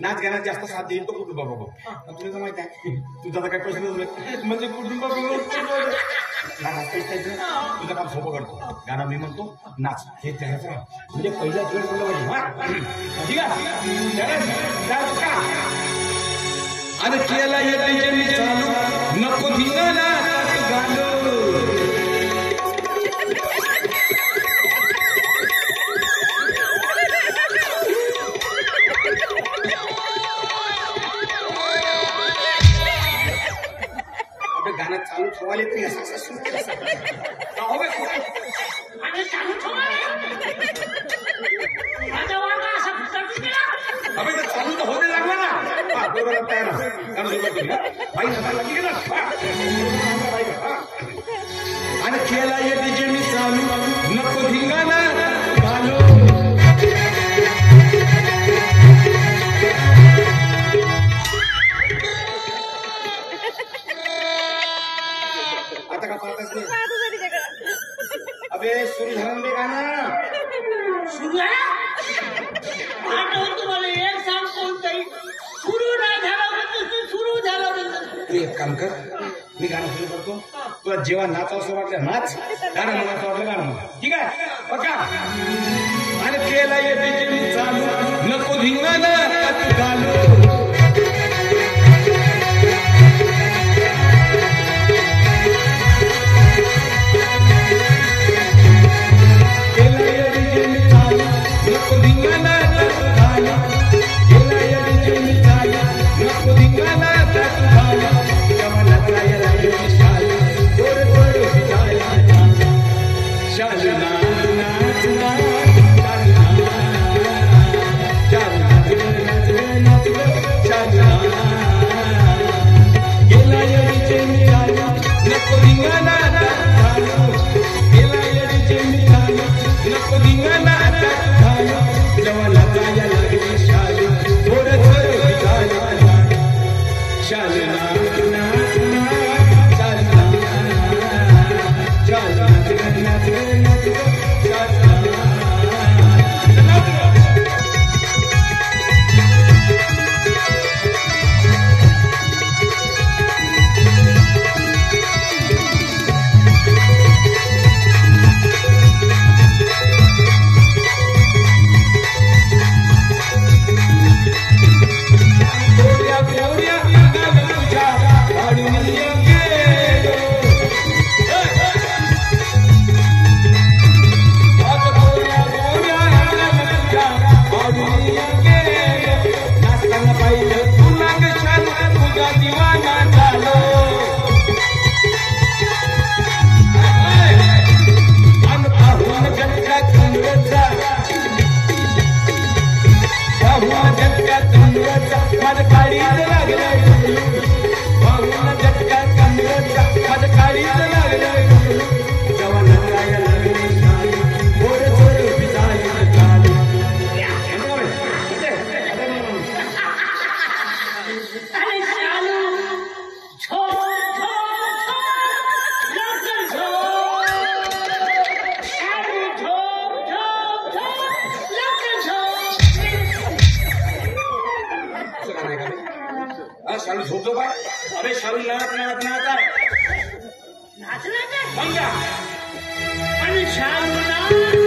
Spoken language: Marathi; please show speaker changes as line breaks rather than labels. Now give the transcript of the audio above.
नाच गाण्यात जास्त साथ देईल तो कुटुंबाबरोबर. तुला तर माहित आहे तुझा काय प्रश्न म्हणजे कुटुंबाबरोबर तुझं काम सोपं करतो. गाणं मी म्हणतो नाच हे त्याचं म्हणजे पहिला वेळ बोललं पाहिजे. ठीक आहे
आणि केला येते मी चालू नको धिंगाणा गाणं.
गाणं चालू ठेवायला येत नाही असं सुरू केलं चालू तर होते लागला ना बरोबर तयार
आणि केला येते मी चालू नको धिंगाणा घालो.
आता का पाहतच नाही. अबे सुरू झालं ना गाणं
सुरू झाला. तुम्हाला एक सांगतो सुरू नाही झाला सुरू झालं.
तू एक काम कर मी गाणं सुरू करतो. तुला जेव्हा नाच असं वाटलं नाच गाणं म्हणायचं वाटलं गाणं म्हणा. ठीक आहे बघा.
आणि केला येते मी चालू नको धिंगाणा घालो.
शालू झोपतो का? अरे शालू नाच नाच नाच
नाचला
समजा
आणि शालू